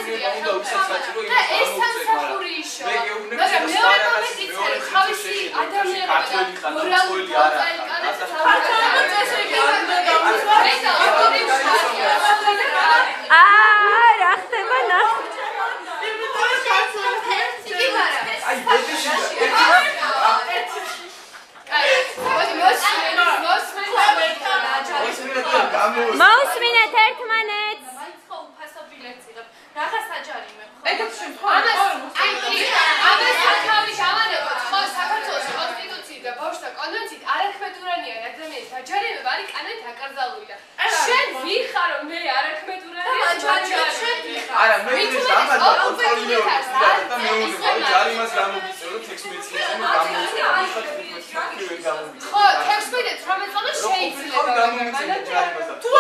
მეუბნება უნდა უსაცაჭრო იმას და ეს სამსახური ისო. მაგრამ მეორე მომენტიც არის ხავსი ადამიანები მორალური არა. რა ხდება ნახე. აი ბოდიში მოусმინეთ ერთმანეთს. არა მე ის ამადა კონტროლინე და მეუბნება ჯარიმას გამოგიწევ 16 წელს გამოვიწევ ხო 16 18 წელს შეიძლება მაგრამ თუ